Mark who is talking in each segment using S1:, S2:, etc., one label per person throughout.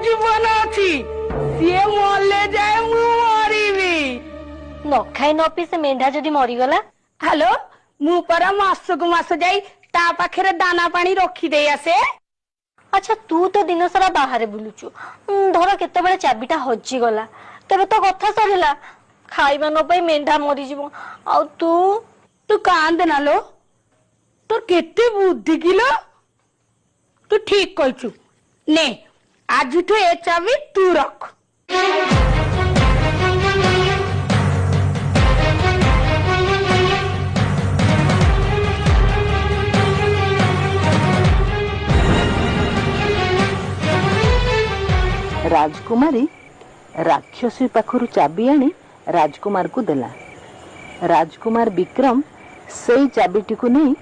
S1: जीवन अच्छी सी मरले जाए मु मरबी
S2: न खाई न पी से मेंढा जदि मरीगला।
S1: हेलो मु पर मासकु मास जाई ता पाखरे दाना पानी रखी दे आसे।
S2: अच्छा तू तो दिन सारा बाहर बुलुचु धर केते बेले चाबीटा हजी गला तेरे तो कथा सरिला खाइबा न पाई मेंढा मरी जीवो आ तू
S1: तू कांद ना लो तोर केते बुद्धि किलो तू ठीक कहचु ने आज तू ए चाबी तू रख।
S3: राजकुमारी राक्षसी पाखरु चाबी आनी राजकुमार को देला। राजकुमार विक्रम सेई चाबीटी को नहीं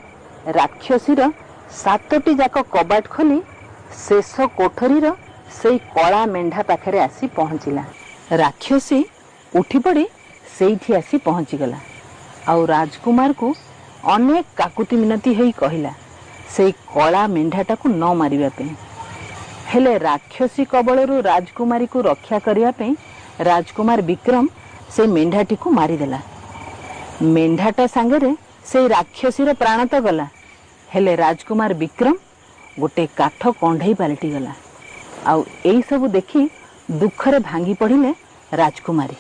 S3: राक्षसीर 7टी जाक कबाट खोली शेष कोठरीर सेई कला मेंढा पाखरे आसी पहुंचिला। राक्षसी उठी पड़ी सेठी आसी पहुंचीगला आउ राजकुमार को अनेक काकुति मिनती होई कहिला सेई कला मेंढाटा को न मारिबा पे। हेले राक्षसी कबलरू राजकुमारी को रक्षा करिया पे राजकुमार विक्रम से मेंढाटी को मारिदेला। मेंढाटा सांगरे से राक्षसीर प्राण तो गला हेले राजकुमार विक्रम गोटे काठ कंढई पलटि गला। आउ एई सब देखी दुखरे भांगी पड़िले राजकुमारी।